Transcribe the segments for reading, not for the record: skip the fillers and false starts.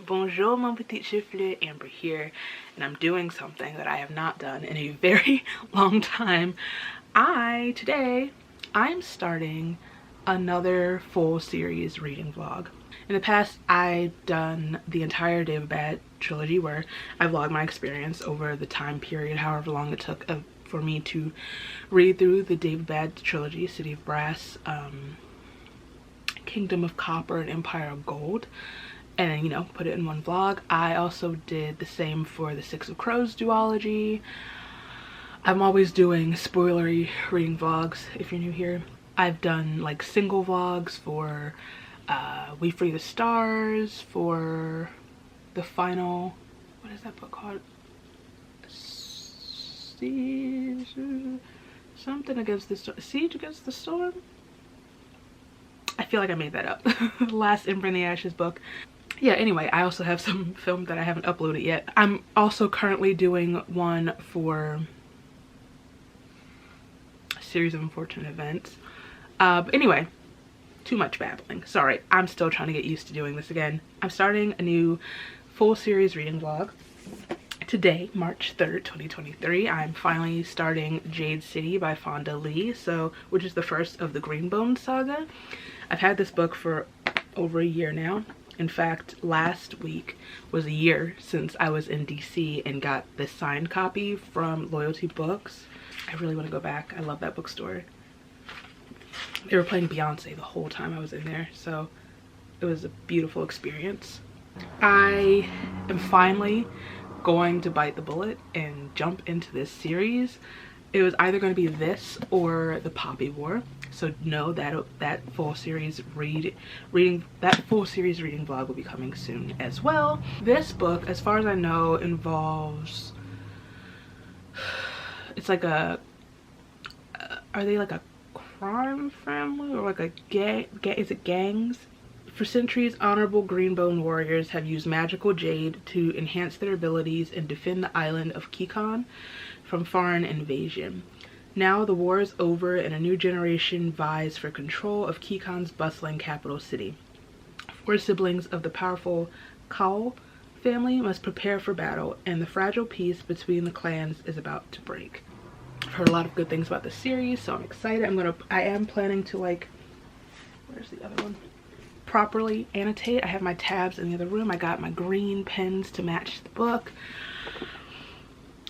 Bonjour my petite chifleux, Amber here, and I'm doing something that I have not done in a very long time. Today I'm starting another full series reading vlog. In the past I've done the entire Day of Bad trilogy where I vlog my experience over the time period, however long it took for me to read through the Day of Bad trilogy, City of Brass, Kingdom of Copper, and Empire of Gold, and then, you know, put it in one vlog. I also did the same for the Six of Crows duology. I'm always doing spoilery reading vlogs if you're new here. I've done like single vlogs for We Free the Stars, for the final, what is that book called? Something Against the Storm, Siege Against the Storm? I feel like I made that up. Last Ember in the Ashes book. Yeah, anyway, I also have some film that I haven't uploaded yet. I'm also currently doing one for a series of unfortunate events. But anyway, too much babbling. Sorry, I'm still trying to get used to doing this again. I'm starting a new full series reading vlog. Today, March 3rd, 2023, I'm finally starting Jade City by Fonda Lee, which is the first of the Greenbone Saga. I've had this book for over a year now. In fact, last week was a year since I was in DC and got this signed copy from Loyalty Books. I really want to go back. I love that bookstore. They were playing Beyonce the whole time I was in there, so it was a beautiful experience. I am finally going to bite the bullet and jump into this series. It was either going to be this or the Poppy War, so know that that full series reading vlog will be coming soon as well. This book, as far as I know, involves, it's like a are they like a crime family or like a gang? Is it gangs? For centuries, honorable Greenbone warriors have used magical jade to enhance their abilities and defend the island of Kekon from foreign invasion. Now the war is over and a new generation vies for control of Kekon's bustling capital city. 4 siblings of the powerful Kaul family must prepare for battle, and the fragile peace between the clans is about to break. I've heard a lot of good things about the series, so I'm excited. I am planning to, like, where's the other one? Properly annotate. I have my tabs in the other room. I got my green pens to match the book.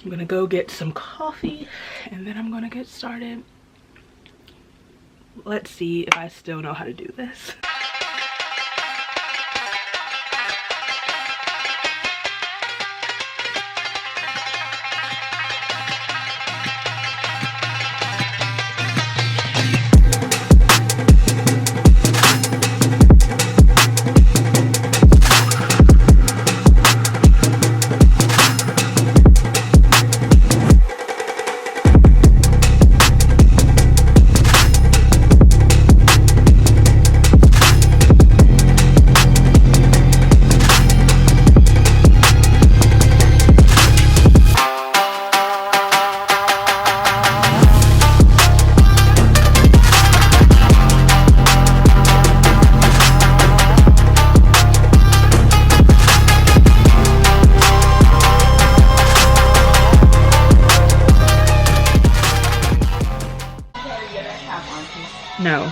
I'm gonna go get some coffee and then I'm gonna get started. Let's see if I still know how to do this. No,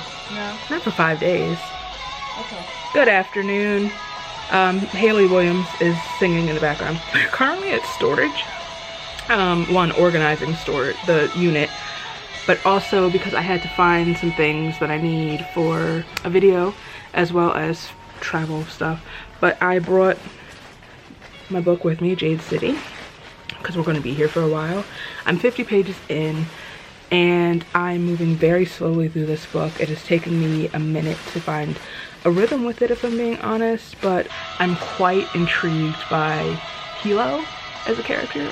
not for 5 days. Okay. Good afternoon. Haley Williams is singing in the background. We're currently at storage. One, organizing the unit, but also because I had to find some things that I need for a video as well as travel stuff. But I brought my book with me, Jade City, because we're going to be here for a while. I'm 50 pages in. And I'm moving very slowly through this book. It has taken me a minute to find a rhythm with it, if I'm being honest, but I'm quite intrigued by Hilo as a character.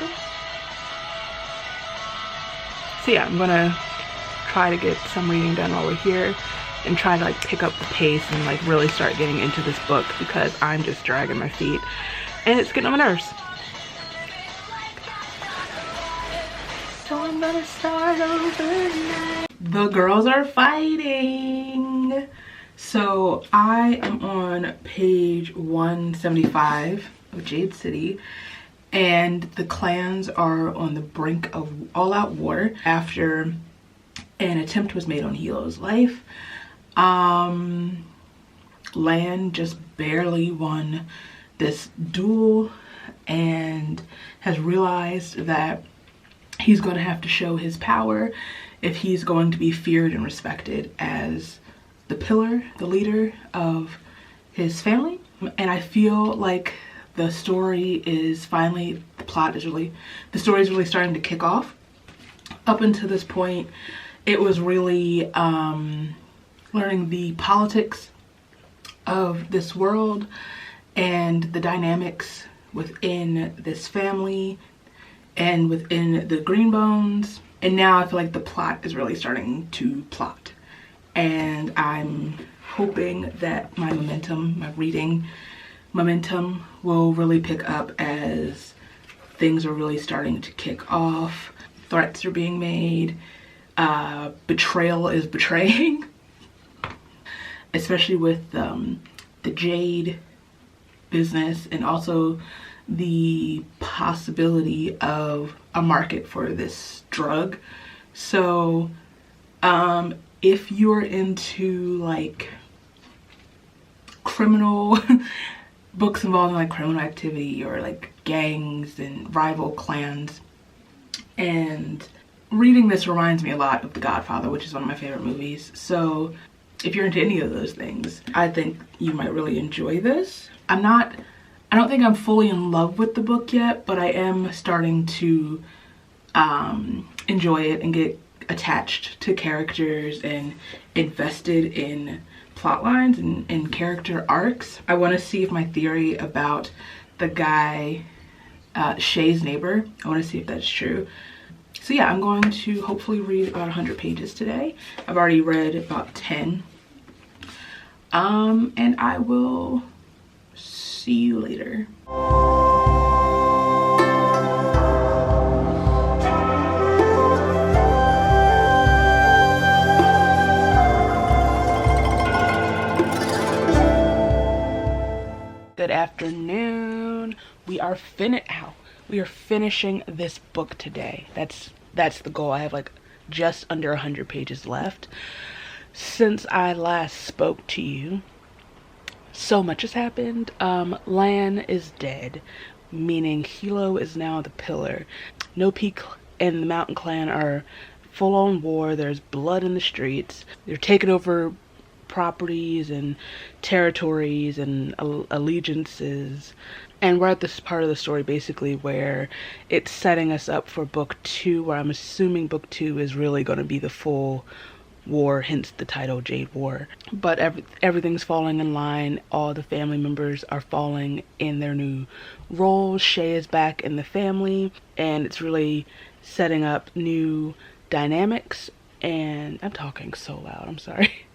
So yeah, I'm gonna try to get some reading done while we're here and try to like pick up the pace and like really start getting into this book because I'm just dragging my feet and it's getting on my nerves. So I'm gonna start over now. The girls are fighting. So I am on page 175 of Jade City, and the clans are on the brink of all-out war after an attempt was made on Hilo's life. Lan just barely won this duel and has realized that he's going to have to show his power if he's going to be feared and respected as the pillar, the leader of his family. And I feel like the story is finally, the story is really starting to kick off. Up until this point, it was really learning the politics of this world and the dynamics within this family and within the Greenbones. And now I feel like the plot is really starting to plot. And I'm hoping that my reading momentum will really pick up as things are really starting to kick off. Threats are being made. Betrayal is betraying. Especially with the Jade business, and also the possibility of a market for this drug. So if you're into like criminal books involving like criminal activity or like gangs and rival clans, and reading this reminds me a lot of The Godfather, which is one of my favorite movies. So if you're into any of those things, I think you might really enjoy this. I don't think I'm fully in love with the book yet, but I am starting to enjoy it and get attached to characters and invested in plot lines and character arcs. I want to see if my theory about the guy, Shay's neighbor, I want to see if that's true. So yeah, I'm going to hopefully read about 100 pages today. I've already read about 10. And I will see you later. Good afternoon. We are finishing this book today. That's the goal. I have like just under 100 pages left. Since I last spoke to you, so much has happened. Lan is dead, meaning Hilo is now the pillar. No Peak and the Mountain Clan are full on war. There's blood in the streets. They're taking over properties and territories and allegiances. And we're at this part of the story basically where it's setting us up for book 2, where I'm assuming book 2 is really going to be the full war, hence the title Jade War. But everything's falling in line. All the family members are falling in their new roles. Shay is back in the family, and it's really setting up new dynamics. And I'm talking so loud, I'm sorry.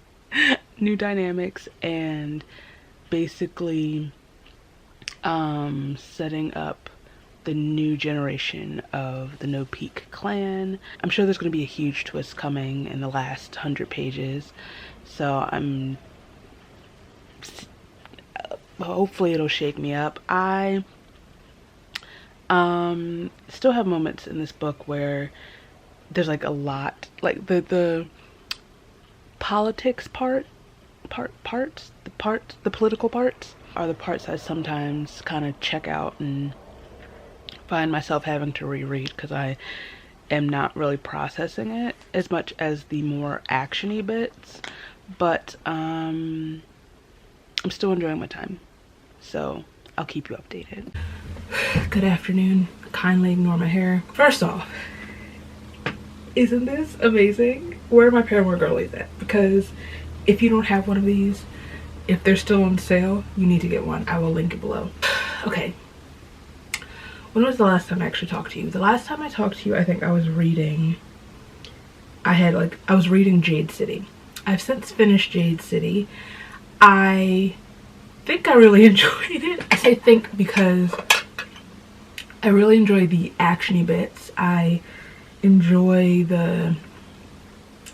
New dynamics, and basically setting up the new generation of the No Peak clan. I'm sure there's going to be a huge twist coming in the last 100 pages, so hopefully it'll shake me up. I still have moments in this book where there's like a lot, like the politics the political parts are the parts I sometimes kind of check out and find myself having to reread because I am not really processing it as much as the more actiony bits. But I'm still enjoying my time, so I'll keep you updated. Good afternoon. Kindly ignore my hair. First off, isn't this amazing? Where are my Paramore girlies at? Because if you don't have one of these, if they're still on sale, you need to get one. I will link it below. Okay. When was the last time I actually talked to you? The last time I talked to you, I think I was reading, I was reading Jade City. I've since finished Jade City. I think I really enjoyed it. I say think because I really enjoy the actiony bits. I enjoy the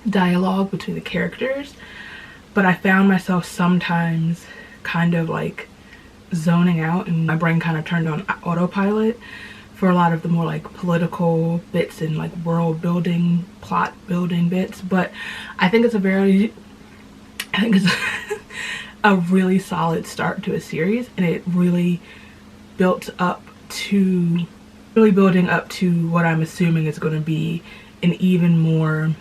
dialogue between the characters. but I found myself sometimes kind of like zoning out and my brain kind of turned on autopilot for a lot of the more like political bits and like world building, plot building bits. But I think it's a really solid start to a series, and it really built up to building up to what I'm assuming is going to be an even more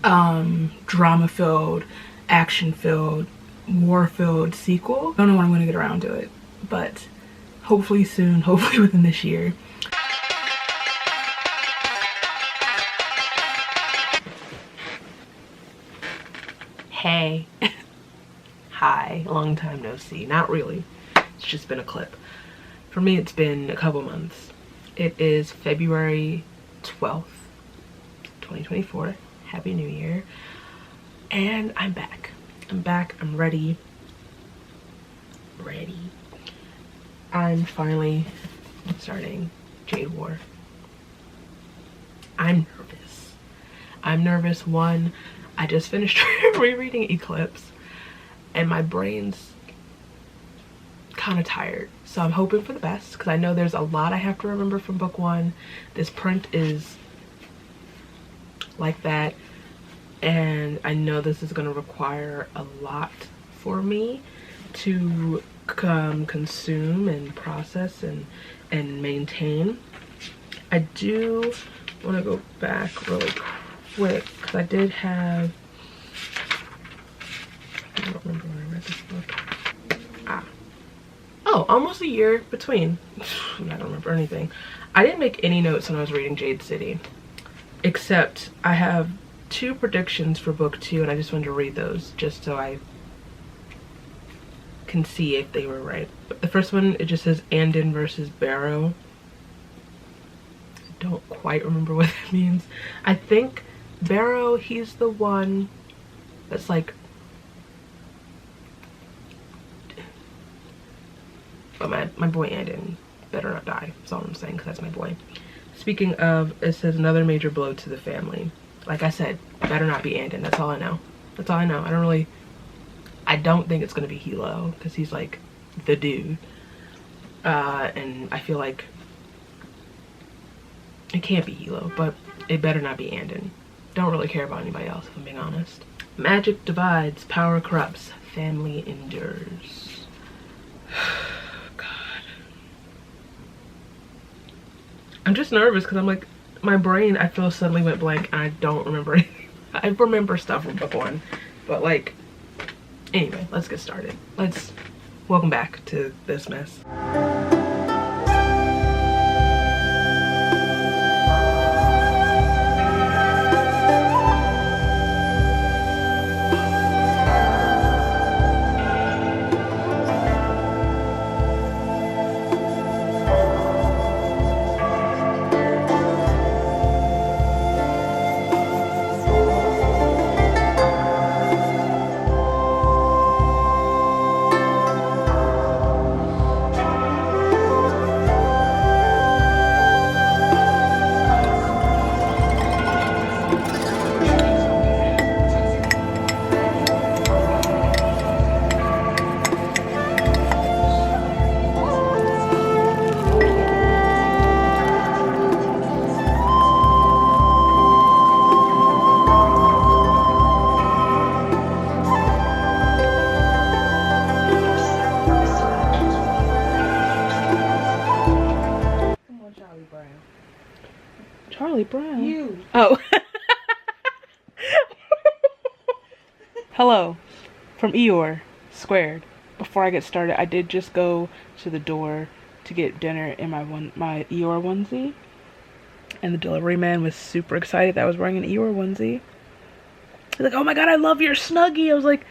drama filled, action filled, war filled sequel. I don't know when I'm going to get around to it, but hopefully soon, hopefully within this year. Hey. Hi, long time no see. Not really, it's just been a clip. For me, it's been a couple months. It is February 12th, 2024. Happy New Year. And I'm back. I'm ready. I'm finally starting Jade War. I'm nervous. One, I just finished rereading Eclipse and my brain's kind of tired. So I'm hoping for the best because I know there's a lot I have to remember from book one. This print is like that, and I know this is going to require a lot for me to consume and process and maintain. I do want to go back really quick because I did have, I don't remember when I read this book. Oh, almost a year between. I don't remember anything. I didn't make any notes when I was reading Jade City, except I have 2 predictions for book 2, and I just wanted to read those just so I can see if they were right. But the first one, it just says Andon versus Barrow. I don't quite remember what that means. I think Barrow, he's the one that's like, but my boy Andon better not die. That's all I'm saying, because that's my boy. Speaking of, it says another major blow to the family. Like I said, better not be Andon. That's all I know. That's all I know. I don't think it's going to be Hilo, because he's like the dude. And I feel like it can't be Hilo, but it better not be Andon. Don't really care about anybody else, if I'm being honest. Magic divides, power corrupts, family endures. I'm just nervous because I'm like, my brain, I feel, suddenly went blank and I don't remember anything. I remember stuff from book 1, but like, anyway, let's get started. Welcome back to this mess. Charlie Brown. You. Oh. Hello from Eeyore squared. Before I get started, I did just go to the door to get dinner in my Eeyore onesie, and the delivery man was super excited that I was wearing an Eeyore onesie. He's like, "Oh my god, I love your Snuggie." I was like,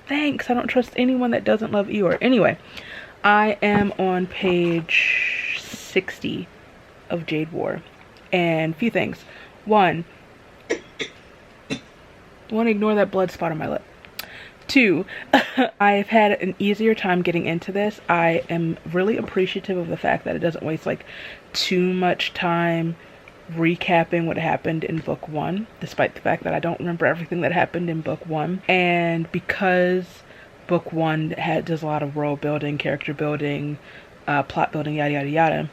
"Thanks. I don't trust anyone that doesn't love Eeyore." Anyway, I am on page 60 of Jade War. And a few things. One, ignore that blood spot on my lip. 2, I've had an easier time getting into this. I am really appreciative of the fact that it doesn't waste like too much time recapping what happened in book 1, despite the fact that I don't remember everything that happened in book 1. And because book 1 does a lot of world building, character building, plot building, yada yada yada,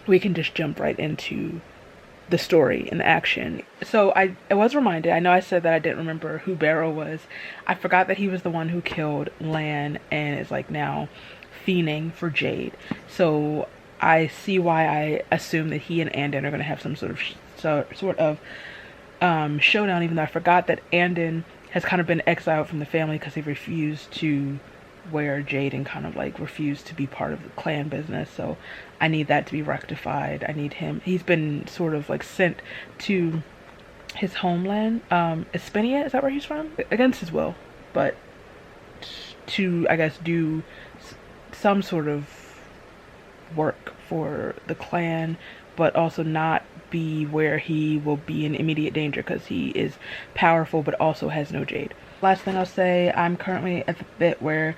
we can just jump right into the story and the action. So I was reminded, I know I said that I didn't remember who Barrow was. I forgot that he was the one who killed Lan and is like now fiending for Jade. So I see why I assume that he and Andon are going to have some sort of showdown, even though I forgot that Andon has kind of been exiled from the family because he refused to wear Jade and kind of like refused to be part of the clan business. So I need that to be rectified. I need him. He's been sort of like sent to his homeland, Espinia, is that where he's from? Against his will, but to, I guess, do some sort of work for the clan, but also not be where he will be in immediate danger because he is powerful but also has no Jade. Last thing I'll say, I'm currently at the bit where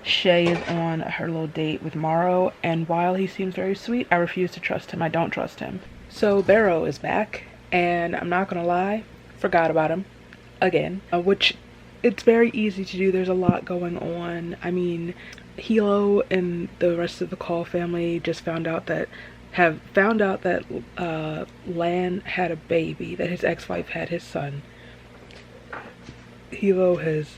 Shay is on her little date with Morrow, and while he seems very sweet, I refuse to trust him. I don't trust him. So Barrow is back, and I'm not gonna lie, forgot about him again, which it's very easy to do. There's a lot going on. I mean, Hilo and the rest of the Call family just found out that Lan had a baby, that his ex-wife had his son. Hilo has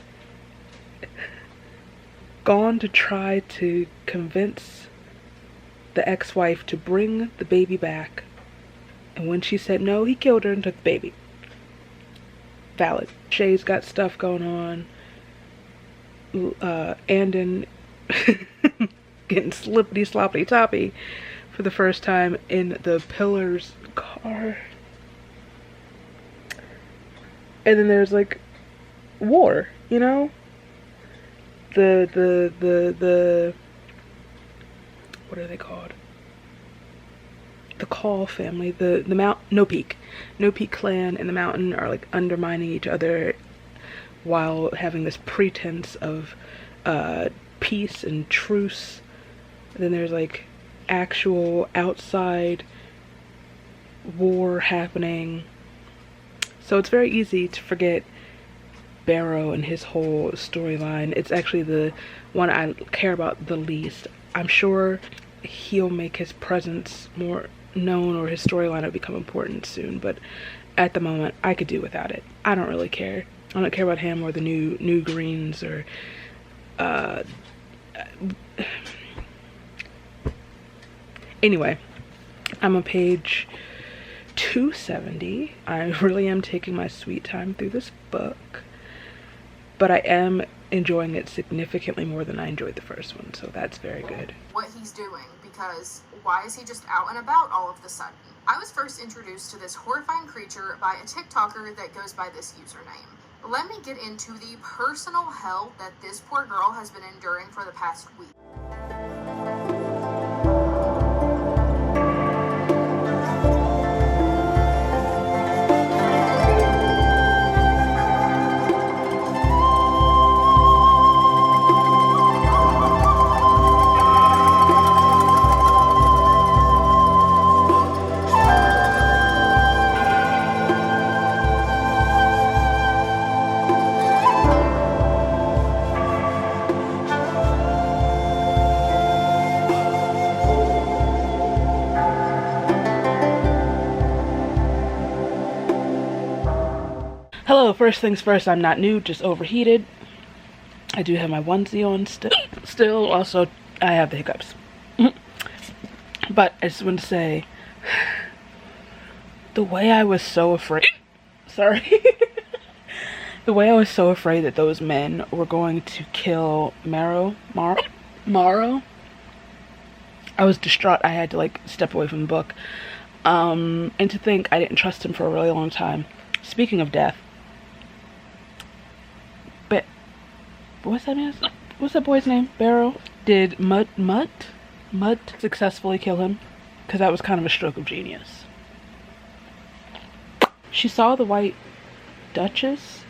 gone to try to convince the ex-wife to bring the baby back, and when she said no, he killed her and took the baby. Valid. Shay's got stuff going on. Andon getting slippity sloppity toppy for the first time in the Pillar's car. And then there's like war, you know? The what are they called? The Call family, the No Peak clan and the Mountain are like undermining each other while having this pretense of peace and truce. And then there's like actual outside war happening. So it's very easy to forget Barrow and his whole storyline. It's actually the one I care about the least. I'm sure he'll make his presence more known, or his storyline will become important soon, but at the moment I could do without it. I don't really care. I don't care about him or the new greens or anyway, I'm on page 270. I really am taking my sweet time through this book, but I am enjoying it significantly more than I enjoyed the first one, so that's very good. What he's doing, because why is he just out and about all of a sudden? I was first introduced to this horrifying creature by a TikToker that goes by this username. Let me get into the personal hell that this poor girl has been enduring for the past week. Hello, first things first, I'm not new, just overheated. I do have my onesie on still. Also, I have the hiccups. But I just want to say, the way I was so afraid, sorry. The way I was so afraid that those men were going to kill Morrow, I was distraught. I had to like step away from the book. And to think I didn't trust him for a really long time. Speaking of death, but what's that boy's name? Barrow? Did Mutt successfully kill him? Because that was kind of a stroke of genius. She saw the white Duchesse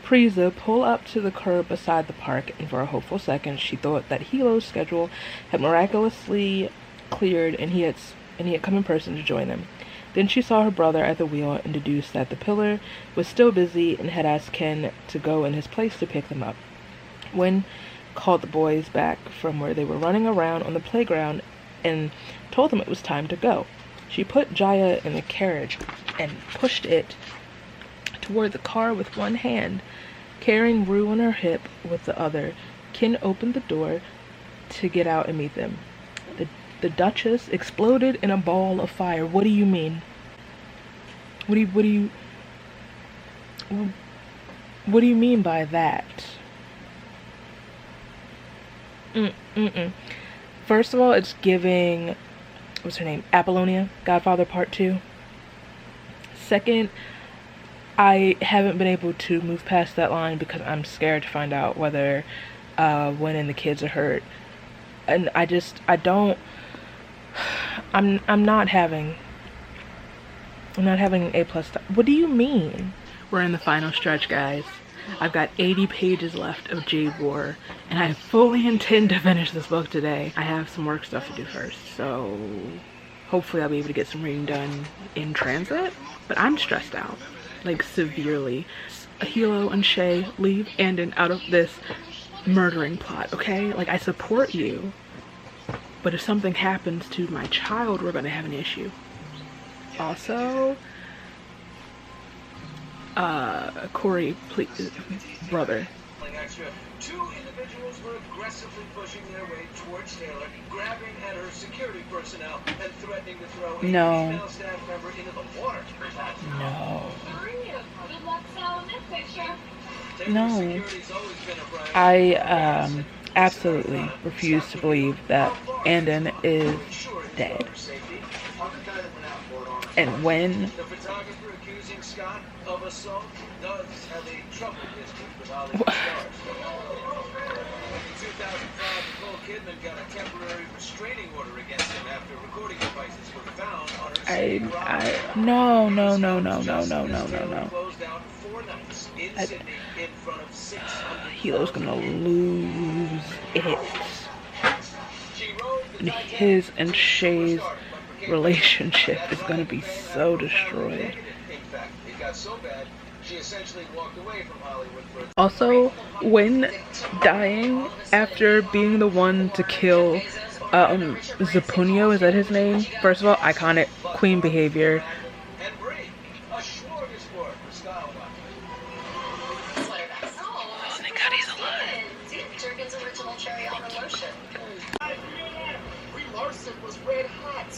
Preza pull up to the curb beside the park, and for a hopeful second she thought that Hilo's schedule had miraculously cleared and he had and he had come in person to join them. Then she saw her brother at the wheel and deduced that the pillar was still busy and had asked Ken to go in his place to pick them up. Wen called the boys back from where they were running around on the playground and told them it was time to go. She put Jaya in the carriage and pushed it toward the car with one hand, carrying Rue on her hip with the other. Ken opened the door to get out and meet them. The Duchess exploded in a ball of fire. What do you mean? What do you mean by that? First of all, it's giving, what's her name? Apollonia, Godfather Part 2. Second, I haven't been able to move past that line because I'm scared to find out whether Wen and the kids are hurt. And I'm not having A+. What do you mean? We're in the final stretch, guys. I've got 80 pages left of Jade War, and I fully intend to finish this book today. I have some work stuff to do first, so hopefully I'll be able to get some reading done in transit. But I'm stressed out, like severely. Hilo and Shay, leave Andon out of this murdering plot, okay? Like, I support you, but if something happens to my child, we're gonna have an issue. Also, Corey, please, brother. Two individuals were aggressively pushing their way towards Taylor, grabbing at her security personnel and threatening to throw a female staff member into the water. No. Good luck selling this picture. No. I absolutely refuse to believe that Andon is dead. And when The photographer accusing Scott of assault does have a troubled history with Hollywood stars. In 2005, Nicole Kidman got a temporary restraining order against him after recording devices were found on her no. closed down 4 nights in Sydney in front of 600. Hilo's gonna lose it. She rode the And his and Shay's relationship is gonna be so destroyed. In fact, it got so bad, she essentially walked away from Hollywood for Also, when dying after being the one to kill Zapunio, is that his name? First of all, iconic queen behavior. and Brie, a smorgasbord for style watching. Thank God he's alive. Jergens original cherry almond lotion. Brie Larson was red hot.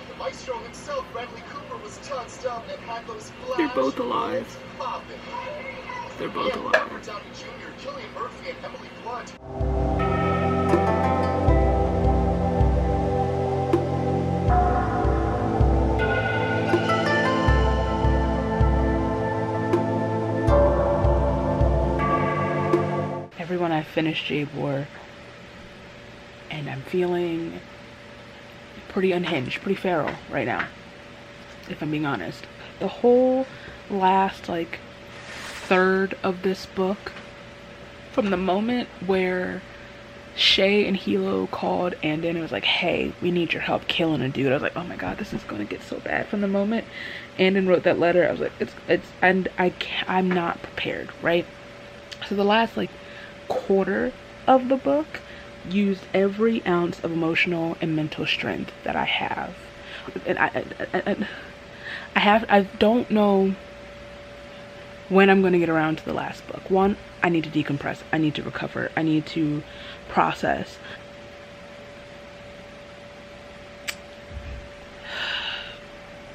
The maestro himself, Bradley Cooper, was touched up and had those flash They're both alive. bullets popping. They're both And alive. Robert Downey Jr., Cillian Murphy, and Emily Blunt. Everyone, I finished Jade War, and I'm feeling pretty unhinged, pretty feral right now, if I'm being honest. The whole last, like, third of this book, from the moment where Shay and Hilo called Andon and was like, hey, we need your help killing a dude, I was like, oh my god, this is gonna get so bad. From the moment Andon wrote that letter, I was like, I'm not prepared, right? So the last, like, quarter of the book used every ounce of emotional and mental strength that I have, and I don't know when I'm going to get around to the last book. One, I need to decompress, I need to recover, I need to process.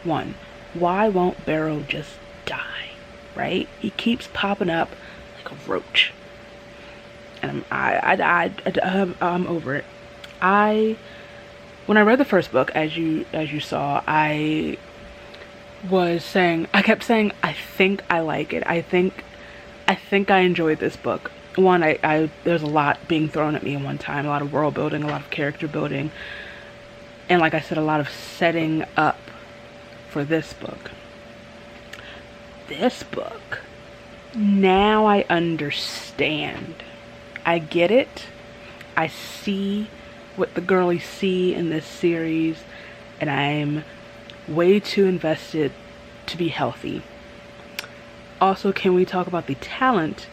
One, why won't Barrow just die, right? He keeps popping up like a roach. And I'm over it. When I read the first book, as you saw, I kept saying, I think I like it. I think I enjoyed this book. One, there's a lot being thrown at me in one time, a lot of world building, a lot of character building, and like I said, a lot of setting up for this book. This book, now I understand. I get it. I see what the girlies see in this series, and I'm way too invested to be healthy. Also, can we talk about the talent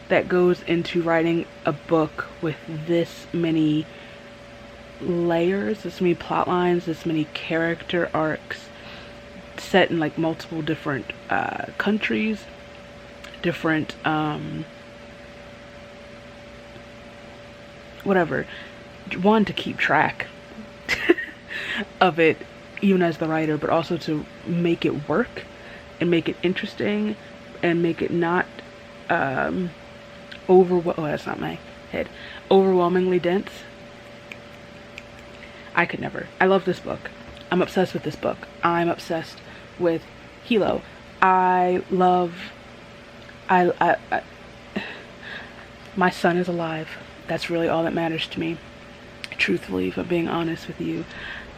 that goes into writing a book with this many layers, this many plot lines, this many character arcs, set in like multiple different countries, different whatever. One, to keep track of it even as the writer, but also to make it work and make it interesting and make it not that's not my head, overwhelmingly dense. I could never. I love this book. I'm obsessed with this book. I'm obsessed with Hilo. I my son is alive. That's really all that matters to me, truthfully, if I'm being honest with you.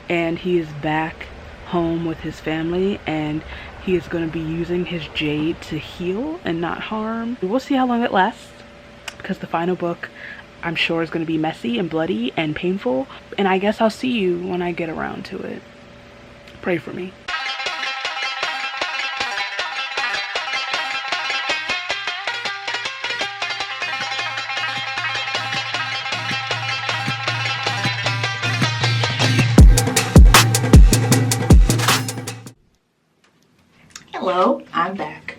And he is back home with his family, and he is going to be using his jade to heal and not harm. We'll see how long it lasts, because the final book, I'm sure, is going to be messy and bloody and painful. And I guess I'll see you when I get around to it. Pray for me. Hello, I'm back.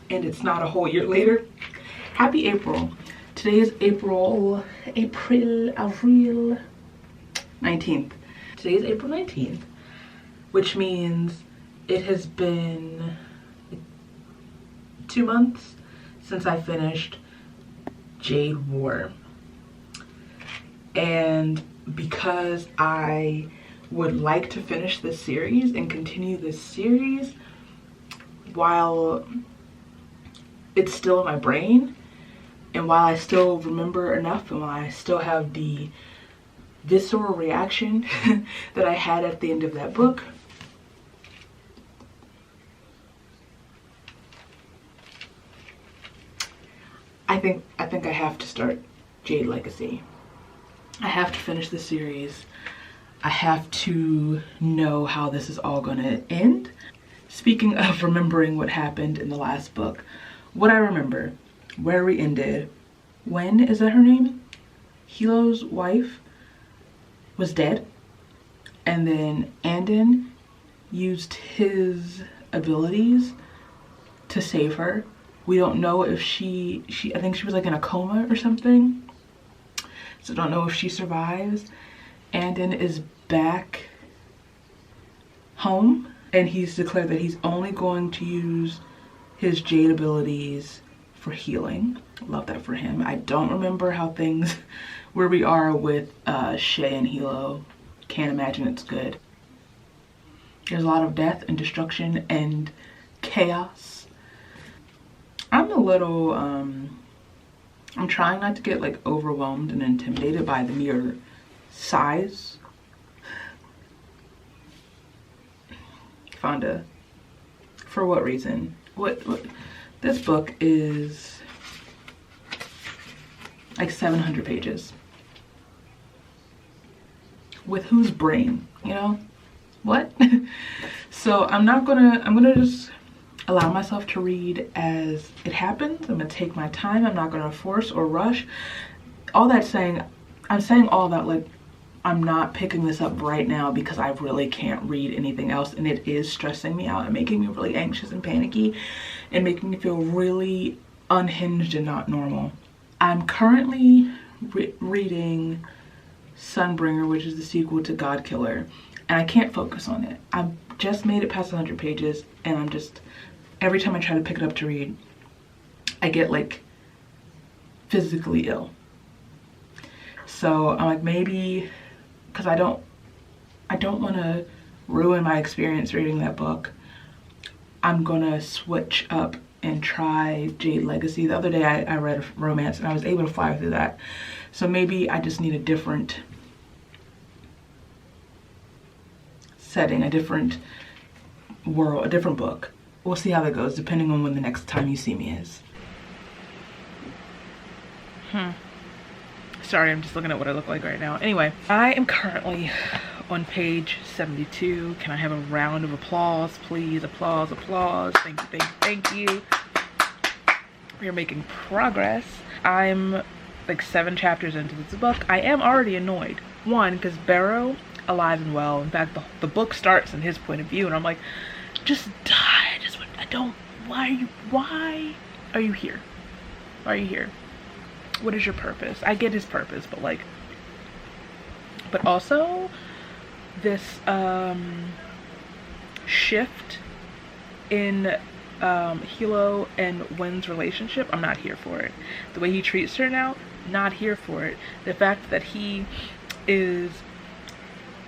And it's not a whole year later. Happy April. Today is April 19th. Today is April 19th, which means it has been 2 months since I finished Jade War. And because I would like to finish this series and continue this series while it's still in my brain, and while I still remember enough, and while I still have the visceral reaction that I had at the end of that book, I think I have to start Jade Legacy. I have to finish the series. I have to know how this is all gonna end. Speaking of remembering what happened in the last book, what I remember, where we ended, Wen, is that her name? Hilo's wife was dead, and then Andon used his abilities to save her. We don't know if I think she was like in a coma or something, so don't know if she survives. Andon is back home, and he's declared that he's only going to use his jade abilities for healing. Love that for him. I don't remember where we are with Shay and Hilo. Can't imagine it's good. There's a lot of death and destruction and chaos. I'm a little I'm trying not to get like overwhelmed and intimidated by the mere size. Fonda, for what reason? What this book is like 700 pages. With whose brain, you know? What? So I'm gonna just allow myself to read as it happens. I'm gonna take my time. I'm not gonna force or rush. All that saying, I'm saying all that like I'm not picking this up right now because I really can't read anything else, and it is stressing me out and making me really anxious and panicky and making me feel really unhinged and not normal. I'm currently reading Sunbringer, which is the sequel to God Killer, and I can't focus on it. I've just made it past 100 pages, and I'm just, every time I try to pick it up to read, I get like physically ill. So I'm like, maybe, because I don't want to ruin my experience reading that book, I'm gonna switch up and try Jade Legacy. The other day I read a romance and I was able to fly through that. So maybe I just need a different setting, a different world, a different book. We'll see how that goes depending on when the next time you see me is. Sorry, I'm just looking at what I look like right now. Anyway, I am currently on page 72. Can I have a round of applause, please? Applause, applause. Thank you, thank you, thank you. We are making progress. I'm like 7 chapters into this book. I am already annoyed. One, because Barrow, alive and well. In fact, the book starts in his point of view, and I'm like, just die. I don't, why are you here? Why are you here? What is your purpose? I get his purpose, but like, but also this shift in Hilo and Wynn's relationship, I'm not here for it. The way he treats her now, not here for it. The fact that he is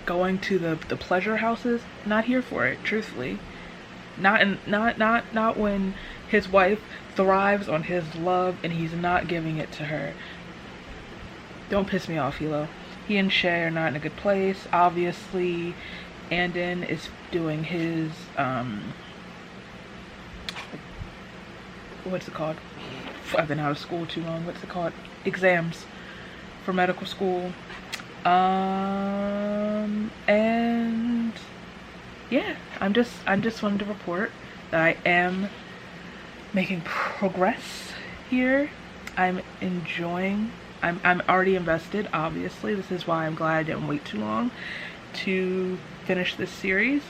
going to the pleasure houses, not here for it, truthfully. Not when his wife thrives on his love and he's not giving it to her. Don't piss me off, Hilo. He and Shay are not in a good place. Obviously, Andon is doing his what's it called? I've been out of school too long. What's it called? Exams for medical school. And yeah, I'm just wanting to report that I am making progress here. I'm enjoying. I'm already invested, obviously. This is why I'm glad I didn't wait too long to finish this series.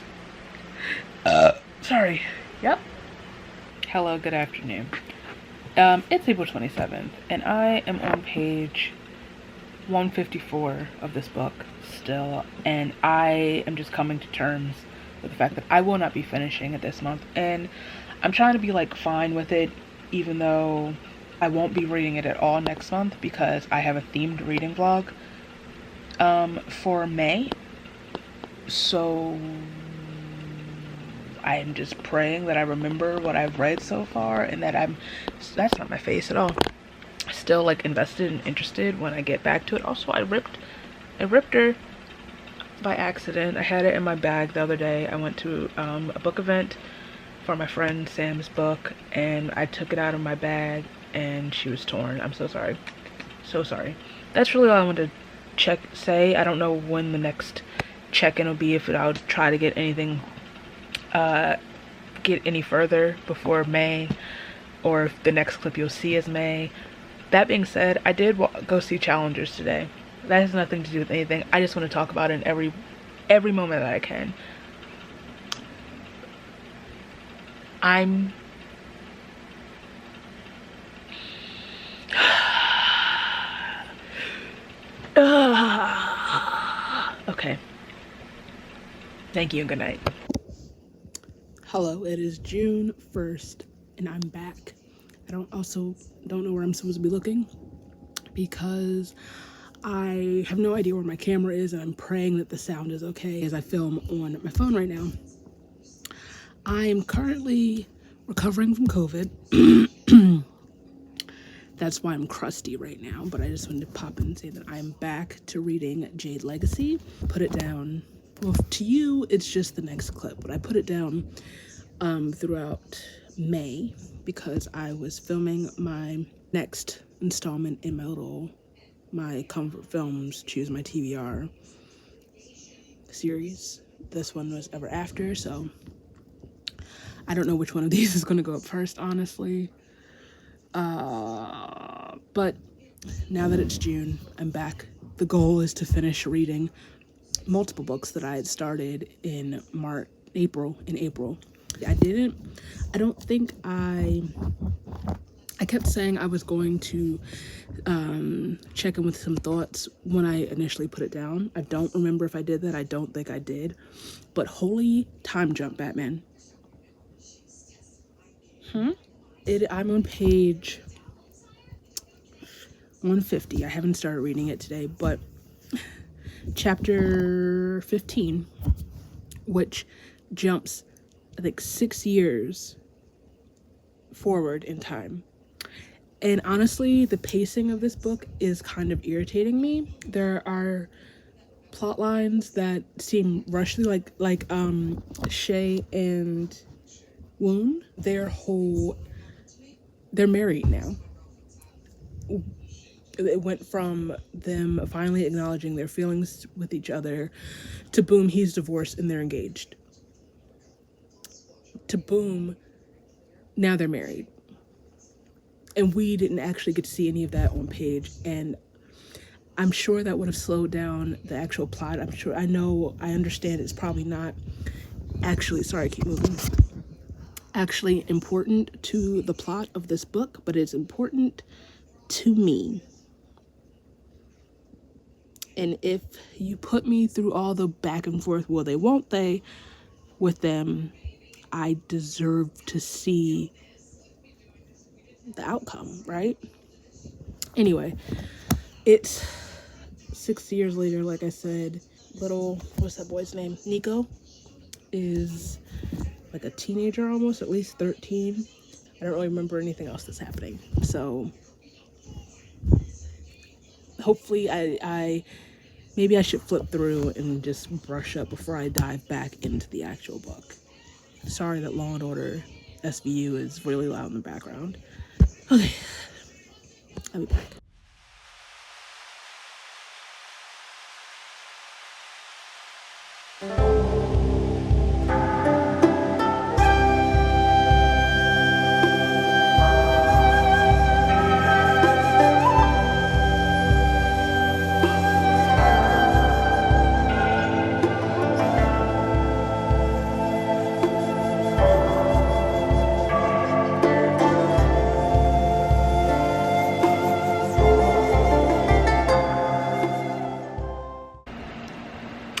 Sorry. Yep. Hello, good afternoon. It's April 27th, and I am on page 154 of this book still, and I am just coming to terms with the fact that I will not be finishing it this month, and I'm trying to be like fine with it, even though I won't be reading it at all next month because I have a themed reading vlog for May. So I'm just praying that I remember what I've read so far, and that that's not my face at all, still like invested and interested when I get back to it. Also, I ripped her by accident. I had it in my bag the other day. I went to a book event for my friend Sam's book, and I took it out of my bag and she was torn. I'm so sorry. So sorry. That's really all I wanted to say. I don't know when the next check-in will be, if I'll try to get anything get any further before May, or if the next clip you'll see is May. That being said, I did go see Challengers today. That has nothing to do with anything. I just want to talk about it in every moment that I can. Okay. Thank you and good night. Hello, it is June 1st and I'm back. I don't know where I'm supposed to be looking because I have no idea where my camera is, and I'm praying that the sound is okay as I film on my phone right now. I am currently recovering from COVID. That's why I'm crusty right now, but I just wanted to pop in and say that I'm back to reading Jade Legacy. Put it down. Well, to you, it's just the next clip, but I put it down throughout May because I was filming my next installment in my Comfort Films Choose My TBR series. This one was Ever After, so I don't know which one of these is going to go up first, honestly. But now that it's June, I'm back. The goal is to finish reading multiple books that I had started in April. I kept saying I was going to check in with some thoughts when I initially put it down. I don't remember if I did that. I don't think I did. But holy time jump, Batman. I'm on page 150. I haven't started reading it today, but chapter 15, which jumps, I think, 6 years forward in time. And honestly, the pacing of this book is kind of irritating me. There are plot lines that seem rushly, like Shay and Woon. They're married now. it went from them finally acknowledging their feelings with each other to boom, he's divorced and they're engaged. To boom, now they're married. And we didn't actually get to see any of that on page. And I'm sure that would have slowed down the actual plot. I understand it's probably not actually, sorry, I keep moving, actually important to the plot of this book, but it's important to me. And if you put me through all the back and forth, will they, won't they, with them, I deserve to see the outcome, right? Anyway, it's 6 years later, like I said. Little, what's that boy's name? Nico is like a teenager almost, at least 13. I don't really remember anything else that's happening. So hopefully maybe I should flip through and just brush up before I dive back into the actual book. Sorry that Law and Order SVU is really loud in the background. Okay, I'll be back.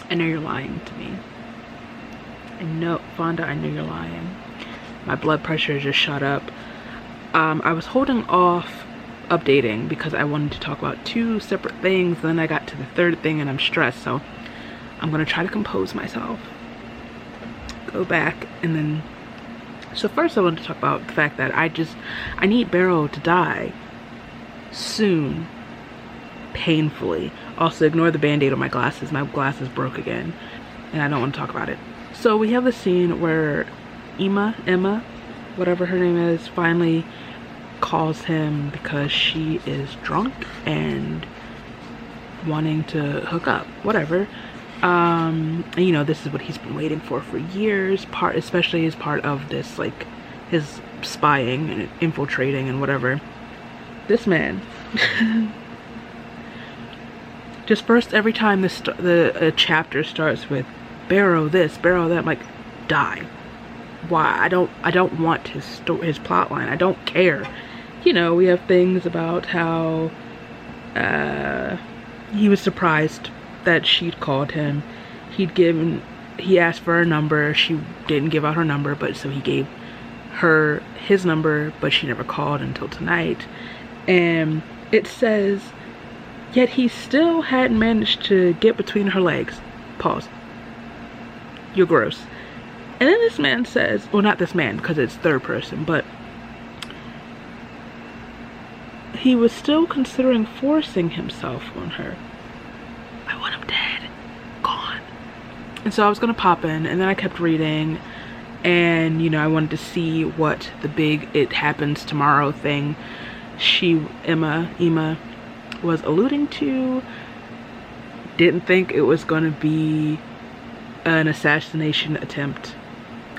I know you're lying to me. Fonda, I know you're lying. My blood pressure just shot up. I was holding off updating because I wanted to talk about 2 separate things. Then I got to the 3rd thing and I'm stressed. So I'm gonna try to compose myself. Go back and then... So first I wanted to talk about the fact that I need Barrow to die soon. Painfully. Also, ignore the band-aid on my glasses. My glasses broke again and I don't want to talk about it. So we have the scene where Emma, whatever her name is, finally calls him because she is drunk and wanting to hook up, whatever. And you know, this is what he's been waiting for years, especially as part of this, like, his spying and infiltrating and whatever. This man just first, every time the chapter starts with Barrow this, Barrow that, I'm like, die. Why? I don't want his plot line. I don't care. You know, we have things about how he was surprised that she'd called him. He asked for her number. She didn't give out her number, but so he gave her his number, but she never called until tonight. And it says, yet he still hadn't managed to get between her legs. Pause. You're gross. And then this man says, well, not this man because it's 3rd person, but he was still considering forcing himself on her. I want him dead. Gone. And so I was gonna pop in, and then I kept reading, and you know, I wanted to see what the big it happens tomorrow thing Emma was alluding to. Didn't think it was gonna be an assassination attempt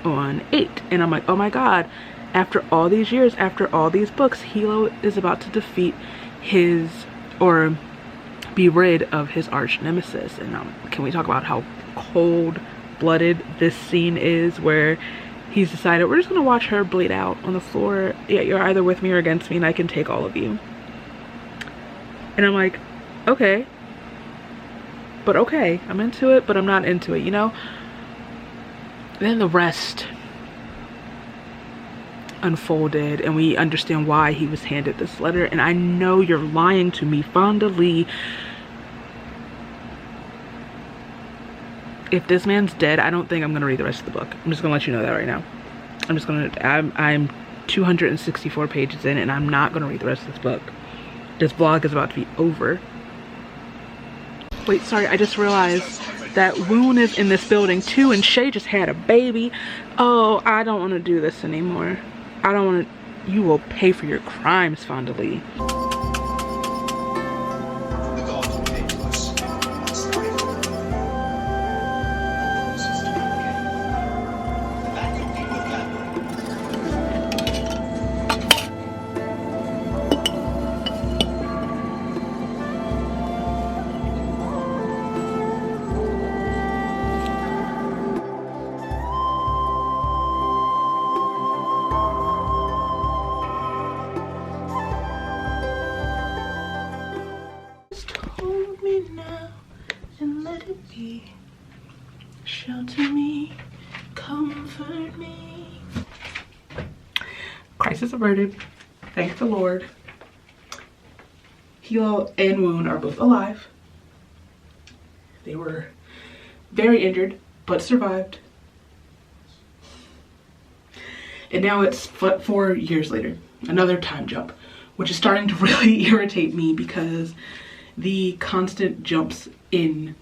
on 8. And I'm like, oh my god, after all these years, after all these books, Hilo is about to defeat or be rid of his arch nemesis. And can we talk about how cold-blooded this scene is, where he's decided, we're just gonna watch her bleed out on the floor. Yeah, you're either with me or against me, and I can take all of you. And I'm like, okay. But okay, I'm into it, but I'm not into it, you know? Then the rest unfolded, and we understand why he was handed this letter. And I know you're lying to me, Fonda Lee. If this man's dead, I don't think I'm gonna read the rest of the book. I'm just gonna let you know that right now. I'm 264 pages in, and I'm not gonna read the rest of this book. This vlog is about to be over. Wait, sorry, I just realized that Woon is in this building too, and Shay just had a baby. Oh, I don't want to do this anymore. I don't want to. You will pay for your crimes, Fonda Lee. let it be. Shelter me, comfort me. Crisis averted. Thank the Lord. Hilo and Woon are both alive. They were very injured, but survived. And now it's 4 years later, another time jump, which is starting to really irritate me because the constant jumps in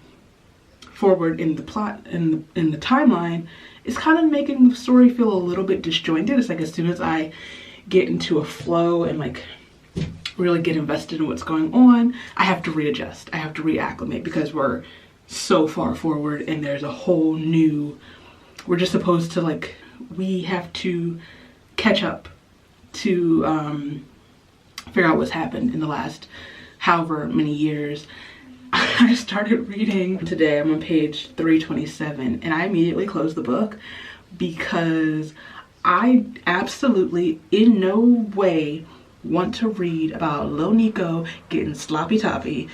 forward in the plot, in the timeline, is kind of making the story feel a little bit disjointed. It's like as soon as I get into a flow and like really get invested in what's going on, I have to readjust. I have to reacclimate because we're so far forward and there's a whole new, we're just supposed to like, we have to catch up to figure out what's happened in the last however many years. I started reading today. I'm on page 327 and I immediately closed the book because I absolutely in no way want to read about Lil Nico getting sloppy toppy.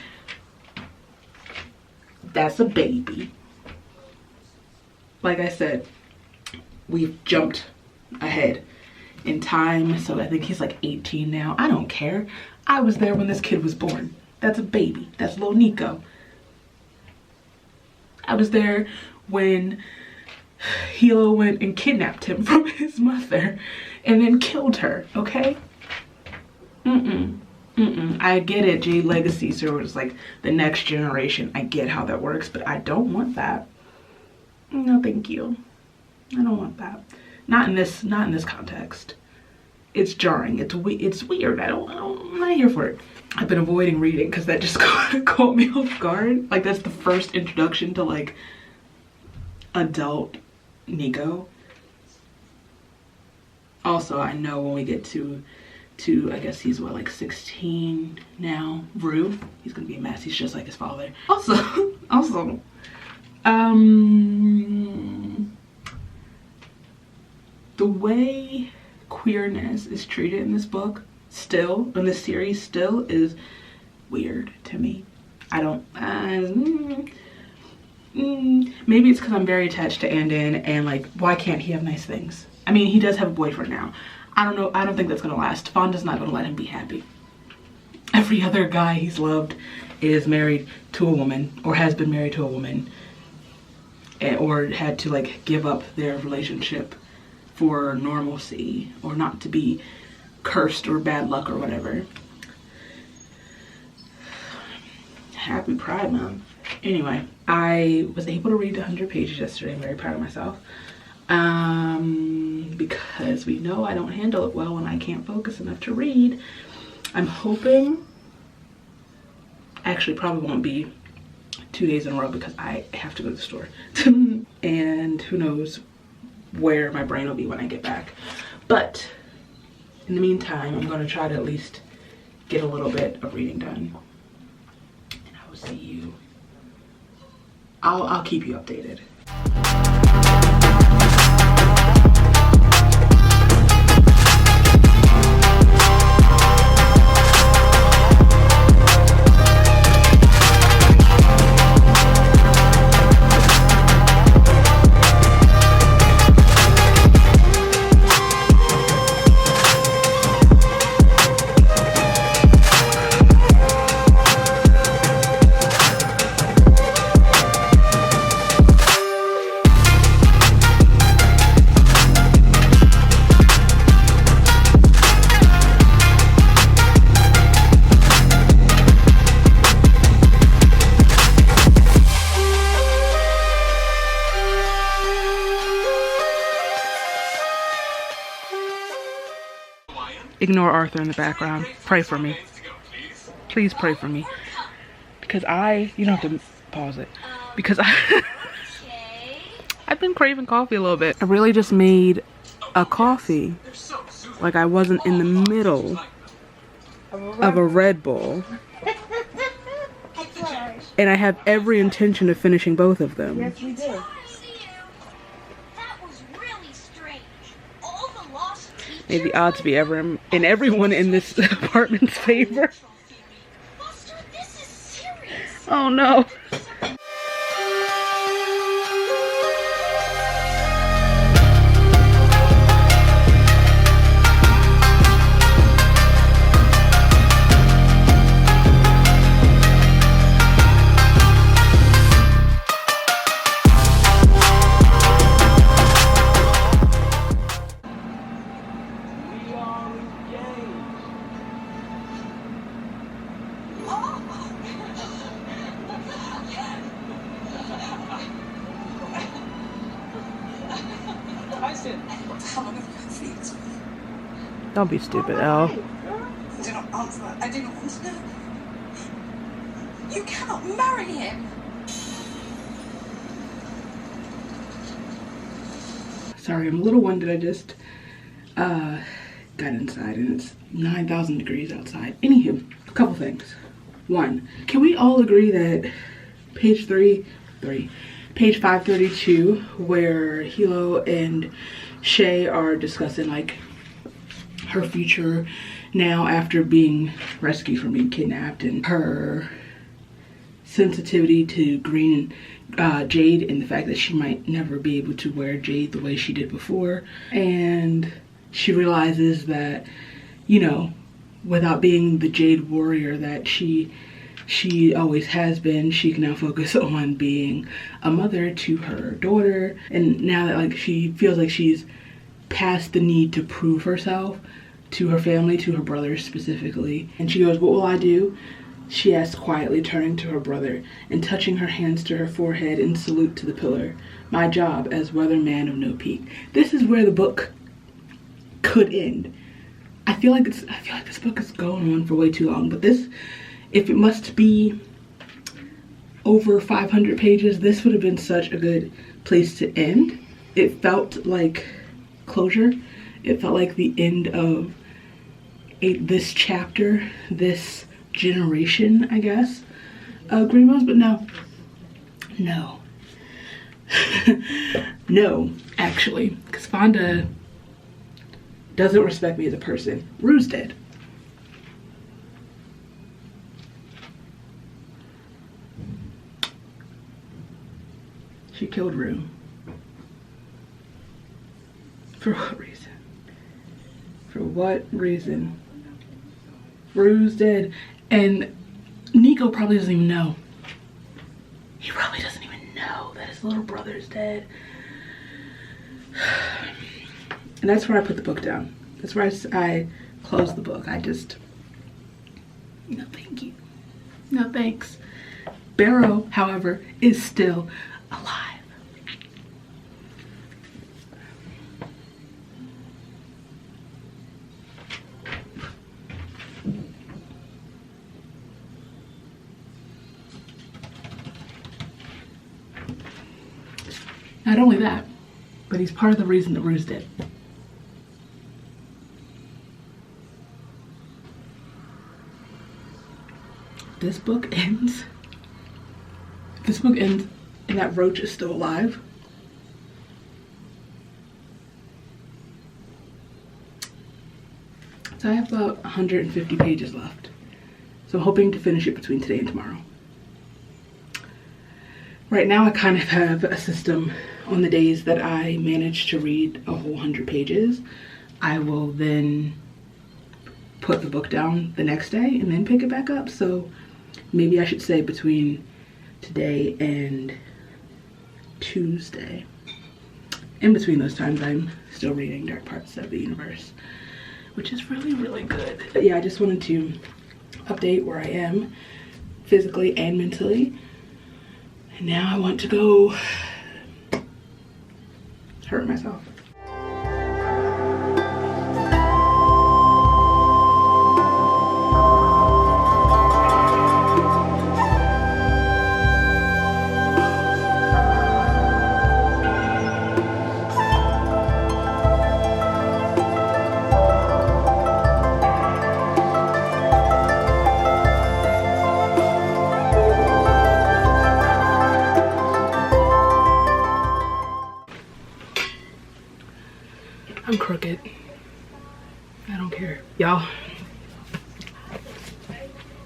That's a baby. Like I said, we've jumped ahead in time, so I think he's like 18 now. I don't care. I was there when this kid was born. That's a baby. That's Lil Nico. I was there when Hilo went and kidnapped him from his mother and then killed her, okay? I get it, Jade Legacy, so it's like the next generation. I get how that works, but I don't want that. No, thank you. I don't want that. Not in this context. It's jarring. It's weird. I'm not here for it. I've been avoiding reading because that just caught me off guard. Like that's the first introduction to like adult Nico. Also, I know when we get to I guess he's what, like 16 now, Rue, he's gonna be a mess. He's just like his father. Also, the way queerness is treated in this book still, in this series still, is weird to me. I don't, maybe it's because I'm very attached to Andin and like, why can't he have nice things? I mean, he does have a boyfriend now. I don't know, I don't think that's gonna last. Fonda's not gonna let him be happy. Every other guy he's loved is married to a woman or has been married to a woman or had to like give up their relationship for normalcy or not to be cursed or bad luck or whatever. Happy Pride Month. Anyway, I was able to read 100 pages yesterday. I'm very proud of myself. Because we know I don't handle it well when I can't focus enough to read. I'm hoping, actually probably won't be 2 days in a row because I have to go to the store. And who knows where my brain will be when I get back. But in the meantime, I'm going to try to at least get a little bit of reading done. And I will see you. I'll keep you updated. Ignore Arthur in the background. Pray for me. Please pray for me. Because you don't have to pause it. Because I've been craving coffee a little bit. I really just made a coffee. Like I wasn't in the middle of a Red Bull. And I have every intention of finishing both of them. Yes, we did. May the odds be ever in everyone in this apartment's favor. Oh no. come on, please. Don't be stupid, Elle. I did not answer that. I didn't want to know. You cannot marry him. Sorry, I'm a little winded. I just got inside and it's 9,000 degrees outside. Anywho, a couple things. One, can we all agree that page 532, where Hilo and Shay are discussing like her future now after being rescued from being kidnapped, and her sensitivity to green jade and the fact that she might never be able to wear jade the way she did before, and she realizes that, you know, without being the jade warrior that she always has been, she can now focus on being a mother to her daughter. And now that like she feels like she's past the need to prove herself to her family, to her brothers specifically, and she goes, "What will I do?" She asks quietly, turning to her brother and touching her hands to her forehead in salute to the pillar. "My job as weatherman of No Peak." This is where the book could end. I feel like this book is going on for way too long, but this, if it must be over 500 pages, this would have been such a good place to end. It felt like closure. It felt like the end of this chapter, this generation, I guess, of Greenbones, but no. No, actually, because Fonda doesn't respect me as a person. Rue's dead. She killed Rue. For what reason? For what reason? Rue's dead. And Nico probably doesn't even know. He probably doesn't even know that his little brother's dead. And that's where I put the book down. That's where I closed the book. I just, no thank you. No thanks. Barrow, however, is still alive. Not only that, but he's part of the reason that Rue's dead. This book ends and that Roach is still alive. So I have about 150 pages left. So I'm hoping to finish it between today and tomorrow. Right now I kind of have a system on the days that I manage to read a whole 100 pages. I will then put the book down the next day and then pick it back up. So maybe I should say between today and Tuesday. In between those times, I'm still reading Dark Parts of the Universe, which is really, really good. But yeah, I just wanted to update where I am physically and mentally. And now I want to go hurt myself. I'm crooked. I don't care. Y'all,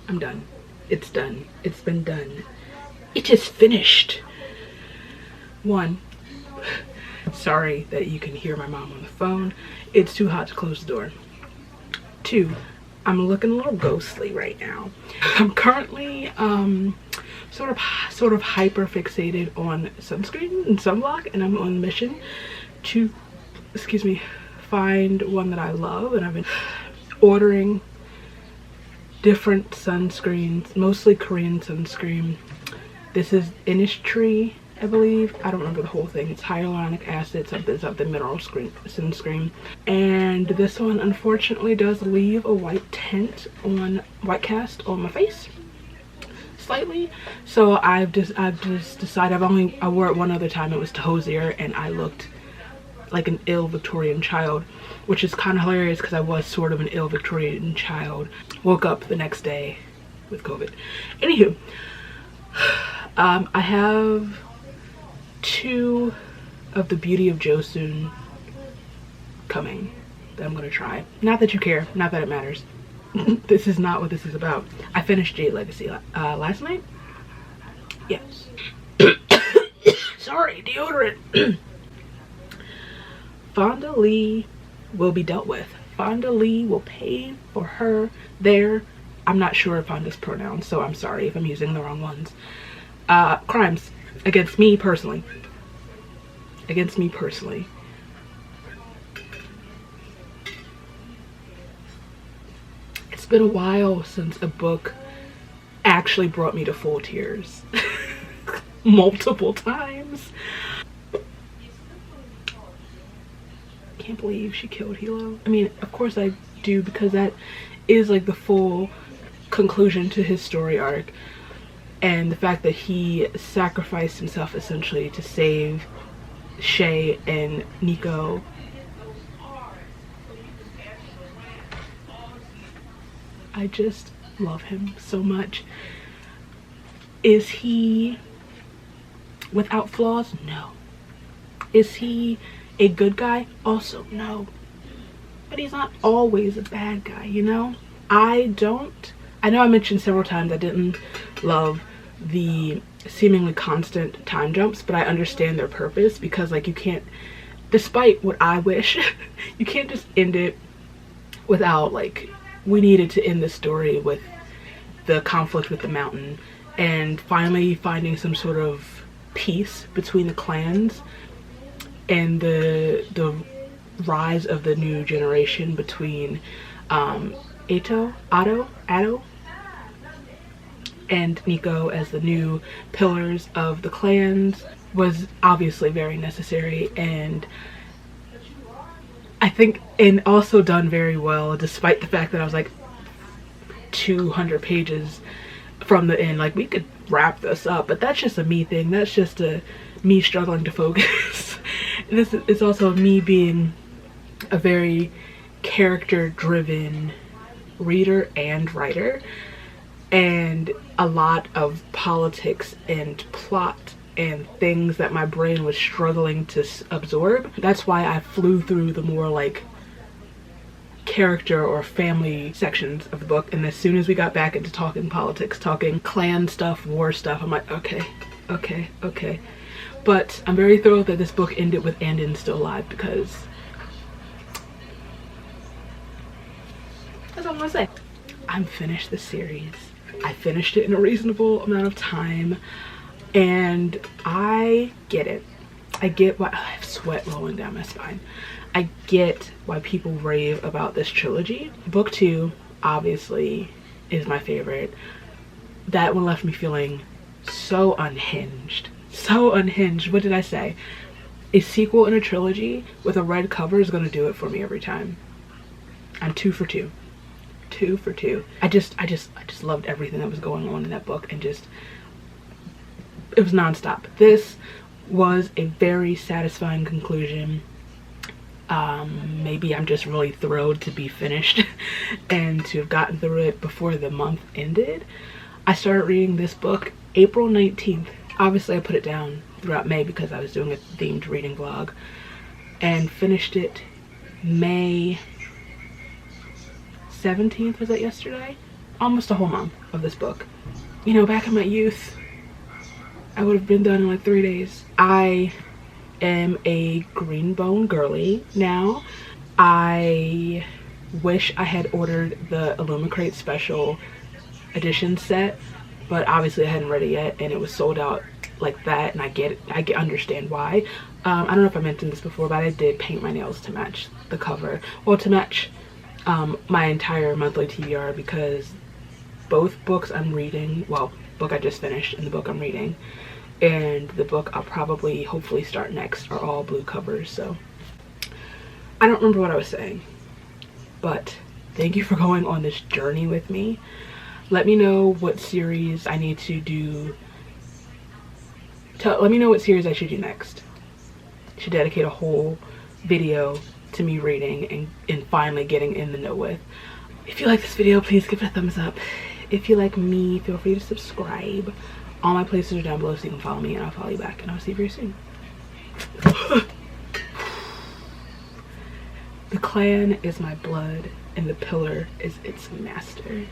I'm done. It's done. It's been done. It is finished. One, sorry that you can hear my mom on the phone. It's too hot to close the door. Two, I'm looking a little ghostly right now. I'm currently sort of hyper fixated on sunscreen and sunblock, and I'm on a mission to, excuse me, find one that I love, and I've been ordering different sunscreens, mostly Korean sunscreen. This is Innisfree I believe. I don't remember the whole thing. It's hyaluronic acid, something mineral sunscreen. And this one unfortunately does leave a white white cast on my face slightly. So I've just decided I wore it one other time. It was to Hosier and I looked like an ill Victorian child, which is kind of hilarious because I was sort of an ill Victorian child. Woke up the next day with COVID. Anywho, I have 2 of the Beauty of Joseon coming that I'm gonna try. Not that you care, not that it matters. This is not what this is about. I finished Jade Legacy last night. Yes. Sorry, deodorant. Fonda Lee will be dealt with. Fonda Lee will pay for her there. I'm not sure of Fonda's pronouns, so I'm sorry if I'm using the wrong ones. Crimes against me personally. Against me personally. It's been a while since a book actually brought me to full tears. Multiple times. Can't believe she killed Hilo. I mean, of course I do, because that is like the full conclusion to his story arc, and the fact that he sacrificed himself essentially to save Shay and Nico. I just love him so much. Is he without flaws? No. Is he a good guy? Also no. But he's not always a bad guy, you know? I know I mentioned several times I didn't love the seemingly constant time jumps, but I understand their purpose, because like you can't, despite what I wish, you can't just end it without, like, we needed to end the story with the conflict with the mountain and finally finding some sort of peace between the clans and the rise of the new generation between Ado and Nico as the new pillars of the clans was obviously very necessary, and I think, and also done very well, despite the fact that I was like 200 pages from the end. Like, we could wrap this up, but that's just a me thing. That's just me struggling to focus. This is also me being a very character-driven reader and writer, and a lot of politics and plot and things that my brain was struggling to absorb. That's why I flew through the more like character or family sections of the book, and as soon as we got back into talking politics, talking clan stuff, war stuff, I'm like, okay. But I'm very thrilled that this book ended with Andon's still alive, because that's all I'm gonna say. I'm finished this series. I finished it in a reasonable amount of time, and I get it. I get why I have sweat rolling down my spine. I get why people rave about this trilogy. Book 2 obviously is my favorite. That one left me feeling so unhinged. So unhinged. What did I say? A sequel in a trilogy with a red cover is gonna do it for me every time. I'm 2 for 2. 2 for 2. I just loved everything that was going on in that book, and just, it was nonstop. This was a very satisfying conclusion. Maybe I'm just really thrilled to be finished and to have gotten through it before the month ended. I started reading this book April 19th. Obviously I put it down throughout May because I was doing a themed reading vlog, and finished it May 17th. Was that yesterday? Almost a whole month of this book. You know, back in my youth, I would have been done in like 3 days. I am a Greenbone girly now. I wish I had ordered the Illumicrate special edition set, but obviously I hadn't read it yet, and it was sold out like that, and I understand why. I don't know if I mentioned this before, but I did paint my nails to match the cover. Well, to match my entire monthly TBR, because both books I'm reading, well, book I just finished and the book I'm reading, and the book I'll probably hopefully start next are all blue covers. So I don't remember what I was saying, but thank you for going on this journey with me. Let me know what series I need to do. Let me know what series I should do next. I should dedicate a whole video to me reading and finally getting in the know with. If you like this video, please give it a thumbs up. If you like me, feel free to subscribe. All my places are down below so you can follow me, and I'll follow you back, and I'll see you very soon. The clan is my blood and the pillar is its master.